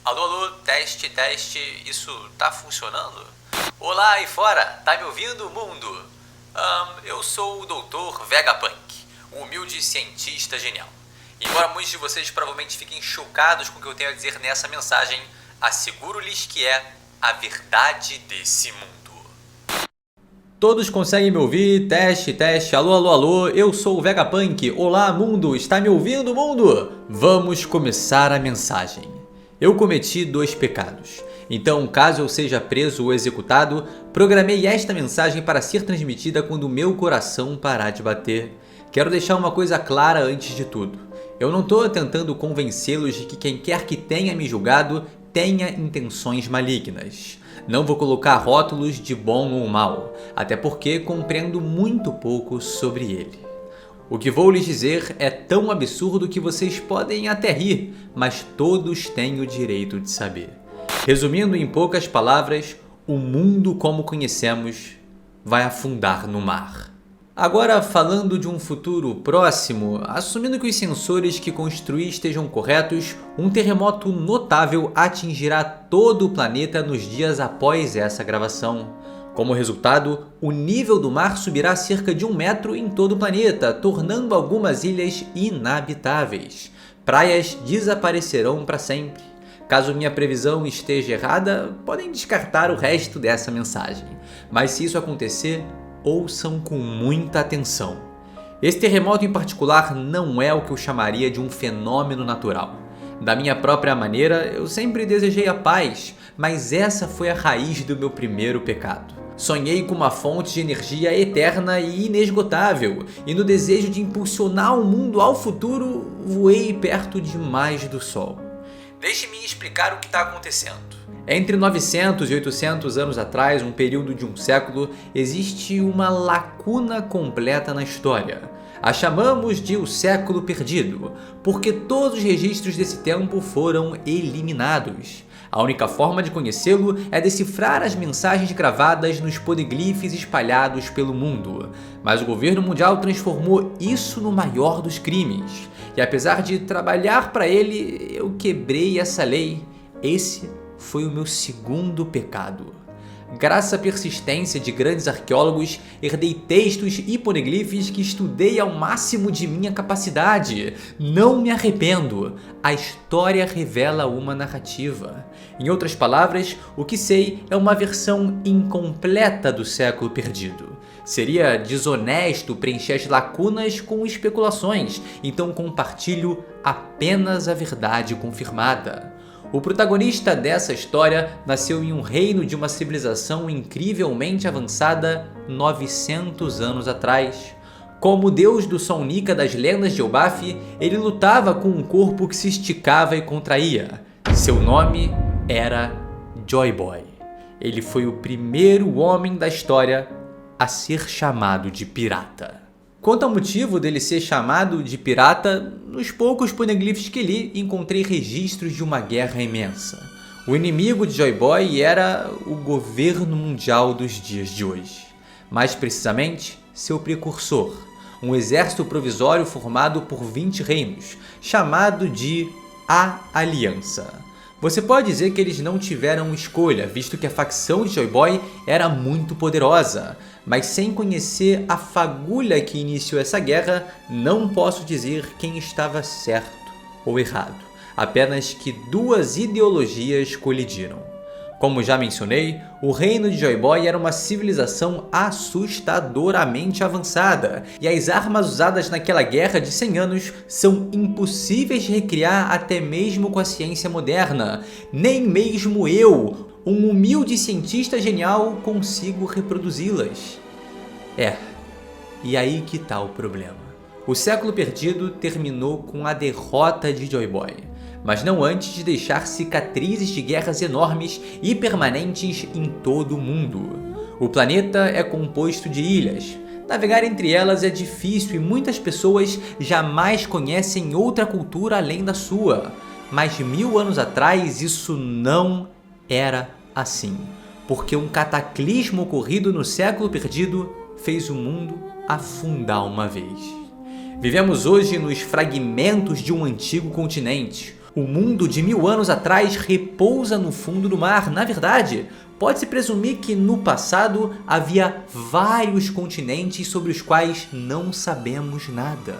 Alô, alô, teste, teste, isso tá funcionando? Olá aí fora, tá me ouvindo, mundo? Eu sou o Dr. Vegapunk, o humilde cientista genial. Embora muitos de vocês provavelmente fiquem chocados com o que eu tenho a dizer nessa mensagem, asseguro-lhes que é a verdade desse mundo. Todos conseguem me ouvir? Teste, teste, alô, alô, alô, eu sou o Vegapunk. Olá, mundo, está me ouvindo, mundo? Vamos começar a mensagem. Eu cometi 2 pecados. Então, caso eu seja preso ou executado, programei esta mensagem para ser transmitida quando o meu coração parar de bater. Quero deixar uma coisa clara antes de tudo. Eu não estou tentando convencê-los de que quem quer que tenha me julgado tenha intenções malignas. Não vou colocar rótulos de bom ou mal, até porque compreendo muito pouco sobre ele. O que vou lhes dizer é tão absurdo que vocês podem até rir, mas todos têm o direito de saber. Resumindo em poucas palavras, o mundo como conhecemos vai afundar no mar. Agora, falando de um futuro próximo, assumindo que os sensores que construí estejam corretos, um terremoto notável atingirá todo o planeta nos dias após essa gravação. Como resultado, o nível do mar subirá cerca de 1 metro em todo o planeta, tornando algumas ilhas inabitáveis. Praias desaparecerão para sempre. Caso minha previsão esteja errada, podem descartar o resto dessa mensagem. Mas se isso acontecer, ouçam com muita atenção. Esse terremoto em particular não é o que eu chamaria de um fenômeno natural. Da minha própria maneira, eu sempre desejei a paz, mas essa foi a raiz do meu primeiro pecado. Sonhei com uma fonte de energia eterna e inesgotável, e no desejo de impulsionar o mundo ao futuro, voei perto demais do Sol. Deixe-me explicar o que está acontecendo. Entre 900 e 800 anos atrás, um período de um século, existe uma lacuna completa na história. A chamamos de o século perdido, porque todos os registros desse tempo foram eliminados. A única forma de conhecê-lo é decifrar as mensagens gravadas nos poliglifes espalhados pelo mundo. Mas o governo mundial transformou isso no maior dos crimes. E apesar de trabalhar para ele, eu quebrei essa lei. Esse foi o meu segundo pecado. Graças à persistência de grandes arqueólogos, herdei textos e poliglifes que estudei ao máximo de minha capacidade. Não me arrependo. A história revela uma narrativa. Em outras palavras, o que sei é uma versão incompleta do século perdido. Seria desonesto preencher as lacunas com especulações, então compartilho apenas a verdade confirmada. O protagonista dessa história nasceu em um reino de uma civilização incrivelmente avançada 900 anos atrás. Como o deus do Sol Nika das lendas de Elbaf, ele lutava com um corpo que se esticava e contraía. Seu nome era Joy Boy. Ele foi o primeiro homem da história a ser chamado de pirata. Quanto ao motivo dele ser chamado de pirata, nos poucos poneglyphs que li, encontrei registros de uma guerra imensa. O inimigo de Joy Boy era o governo mundial dos dias de hoje. Mais precisamente, seu precursor, um exército provisório formado por 20 reinos, chamado de A Aliança. Você pode dizer que eles não tiveram escolha, visto que a facção de Joy Boy era muito poderosa. Mas sem conhecer a fagulha que iniciou essa guerra, não posso dizer quem estava certo ou errado. Apenas que 2 ideologias colidiram. Como já mencionei, o reino de Joy Boy era uma civilização assustadoramente avançada, e as armas usadas naquela guerra de 100 anos são impossíveis de recriar até mesmo com a ciência moderna. Nem mesmo eu, um humilde cientista genial, consigo reproduzi-las. E aí que tá o problema. O século perdido terminou com a derrota de Joy Boy, mas não antes de deixar cicatrizes de guerras enormes e permanentes em todo o mundo. O planeta é composto de ilhas. Navegar entre elas é difícil e muitas pessoas jamais conhecem outra cultura além da sua. Mas 1000 anos atrás isso não era assim, porque um cataclismo ocorrido no século perdido fez o mundo afundar uma vez. Vivemos hoje nos fragmentos de um antigo continente. O mundo de 1000 anos atrás repousa no fundo do mar. Na verdade, pode-se presumir que no passado havia vários continentes sobre os quais não sabemos nada.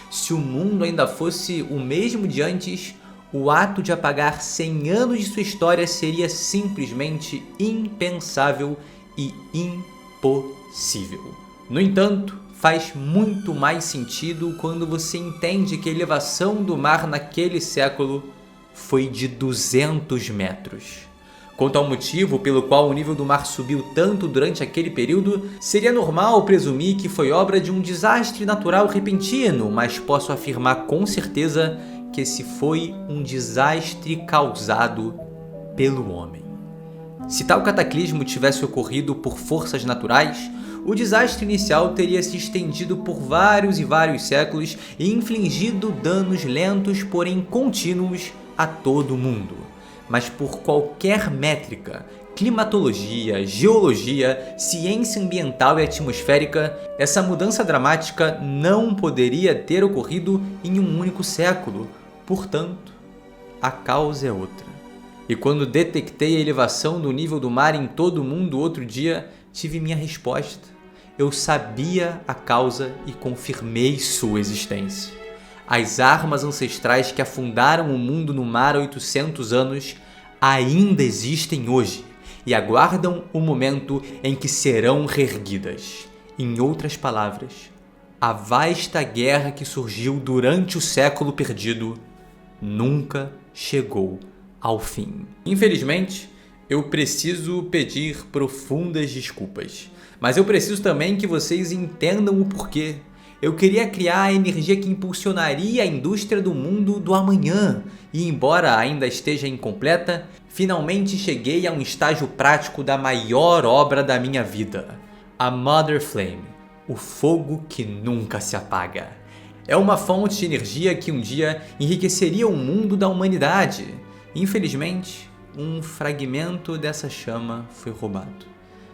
Se o mundo ainda fosse o mesmo de antes, o ato de apagar 100 anos de sua história seria simplesmente impensável e impossível. No entanto, faz muito mais sentido quando você entende que a elevação do mar naquele século foi de 200 metros. Quanto ao motivo pelo qual o nível do mar subiu tanto durante aquele período, seria normal presumir que foi obra de um desastre natural repentino, mas posso afirmar com certeza que esse foi um desastre causado pelo homem. Se tal cataclismo tivesse ocorrido por forças naturais, o desastre inicial teria se estendido por vários e vários séculos e infligido danos lentos, porém contínuos, a todo mundo. Mas por qualquer métrica, climatologia, geologia, ciência ambiental e atmosférica, essa mudança dramática não poderia ter ocorrido em um único século. Portanto, a causa é outra. E quando detectei a elevação do nível do mar em todo o mundo outro dia, tive minha resposta. Eu sabia a causa e confirmei sua existência. As armas ancestrais que afundaram o mundo no mar há 800 anos ainda existem hoje e aguardam o momento em que serão reerguidas. Em outras palavras, a vasta guerra que surgiu durante o século perdido nunca chegou ao fim. Infelizmente, eu preciso pedir profundas desculpas, mas eu preciso também que vocês entendam o porquê. Eu queria criar a energia que impulsionaria a indústria do mundo do amanhã e, embora ainda esteja incompleta, finalmente cheguei a um estágio prático da maior obra da minha vida, a Mother Flame, o fogo que nunca se apaga. É uma fonte de energia que um dia enriqueceria o mundo da humanidade. Infelizmente, um fragmento dessa chama foi roubado.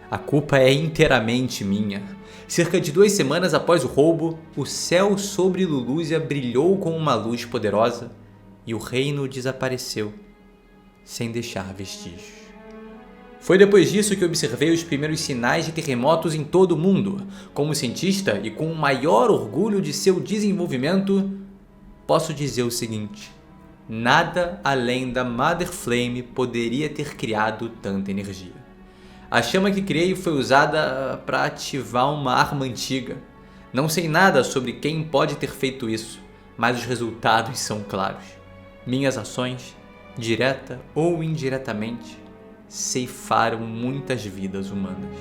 A culpa é inteiramente minha. Cerca de 2 semanas após o roubo, o céu sobre Lulúzia brilhou com uma luz poderosa e o reino desapareceu, sem deixar vestígios. Foi depois disso que observei os primeiros sinais de terremotos em todo o mundo. Como cientista e com o maior orgulho de seu desenvolvimento, posso dizer o seguinte: nada além da Mother Flame poderia ter criado tanta energia. A chama que criei foi usada para ativar uma arma antiga. Não sei nada sobre quem pode ter feito isso, mas os resultados são claros. Minhas ações, direta ou indiretamente, ceifaram muitas vidas humanas.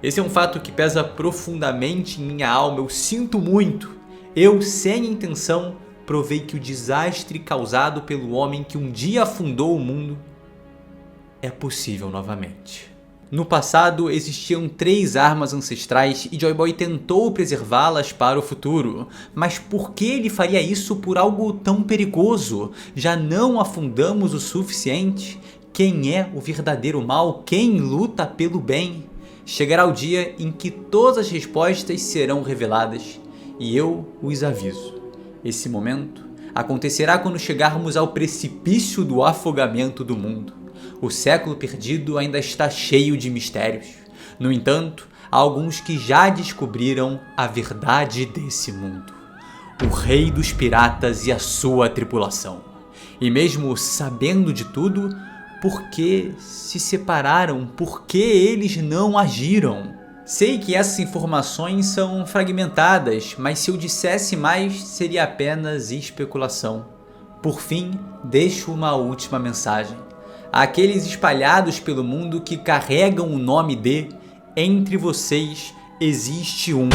Esse é um fato que pesa profundamente em minha alma. Eu sinto muito. Eu, sem intenção, provei que o desastre causado pelo homem que um dia afundou o mundo é possível novamente. No passado, existiam 3 armas ancestrais e Joy Boy tentou preservá-las para o futuro. Mas por que ele faria isso por algo tão perigoso? Já não afundamos o suficiente? Quem é o verdadeiro mal? Quem luta pelo bem? Chegará o dia em que todas as respostas serão reveladas e eu os aviso. Esse momento acontecerá quando chegarmos ao precipício do afogamento do mundo. O século perdido ainda está cheio de mistérios. No entanto, há alguns que já descobriram a verdade desse mundo. O rei dos piratas e a sua tripulação. E mesmo sabendo de tudo, por que se separaram? Por que eles não agiram? Sei que essas informações são fragmentadas, mas se eu dissesse mais, seria apenas especulação. Por fim, deixo uma última mensagem. Àqueles espalhados pelo mundo que carregam o nome de Entre Vocês Existe Um.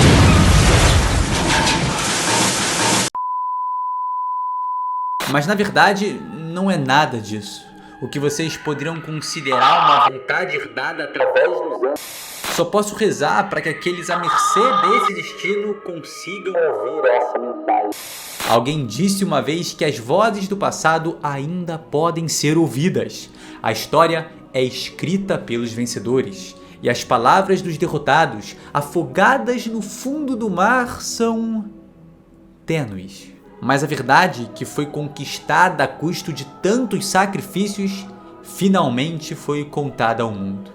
Mas na verdade, não é nada disso. O que vocês poderiam considerar uma vontade herdada através dos anos. Só posso rezar para que aqueles à mercê desse destino consigam ouvir essa mensagem. Alguém disse uma vez que as vozes do passado ainda podem ser ouvidas. A história é escrita pelos vencedores. E as palavras dos derrotados, afogadas no fundo do mar, são tênues, Mas a verdade que foi conquistada a custo de tantos sacrifícios, finalmente foi contada ao mundo.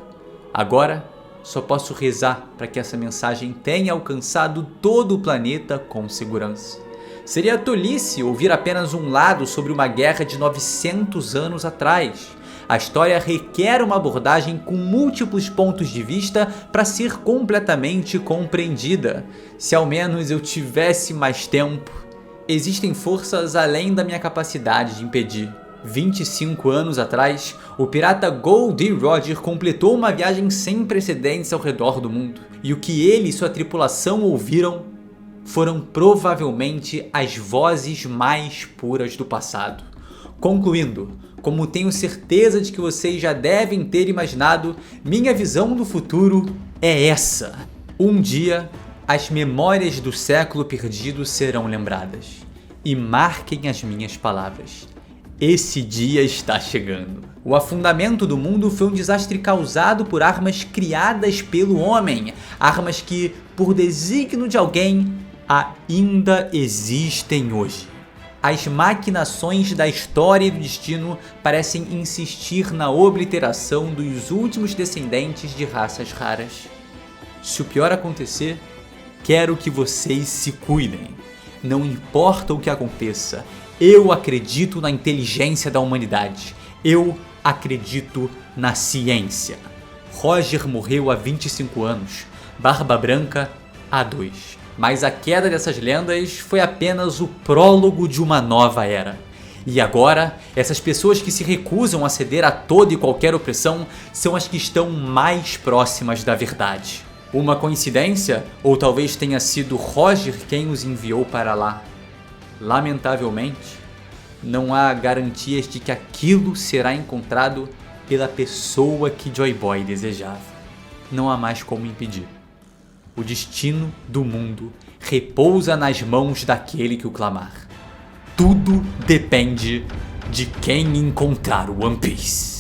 Agora, só posso rezar para que essa mensagem tenha alcançado todo o planeta com segurança. Seria tolice ouvir apenas um lado sobre uma guerra de 900 anos atrás. A história requer uma abordagem com múltiplos pontos de vista para ser completamente compreendida. Se ao menos eu tivesse mais tempo. Existem forças além da minha capacidade de impedir. 25 anos atrás, o pirata Goldie Roger completou uma viagem sem precedentes ao redor do mundo. E o que ele e sua tripulação ouviram foram provavelmente as vozes mais puras do passado. Concluindo, como tenho certeza de que vocês já devem ter imaginado, minha visão do futuro é essa. Um dia, as memórias do século perdido serão lembradas. E marquem as minhas palavras. Esse dia está chegando. O afundamento do mundo foi um desastre causado por armas criadas pelo homem. Armas que, por desígnio de alguém, ainda existem hoje. As maquinações da história e do destino parecem insistir na obliteração dos últimos descendentes de raças raras. Se o pior acontecer, quero que vocês se cuidem. Não importa o que aconteça, eu acredito na inteligência da humanidade. Eu acredito na ciência. Roger morreu há 25 anos, Barba Branca há 2. Mas a queda dessas lendas foi apenas o prólogo de uma nova era. E agora, essas pessoas que se recusam a ceder a toda e qualquer opressão são as que estão mais próximas da verdade. Uma coincidência? Ou talvez tenha sido Roger quem os enviou para lá? Lamentavelmente, não há garantias de que aquilo será encontrado pela pessoa que Joy Boy desejava. Não há mais como impedir. O destino do mundo repousa nas mãos daquele que o clamar. Tudo depende de quem encontrar o One Piece.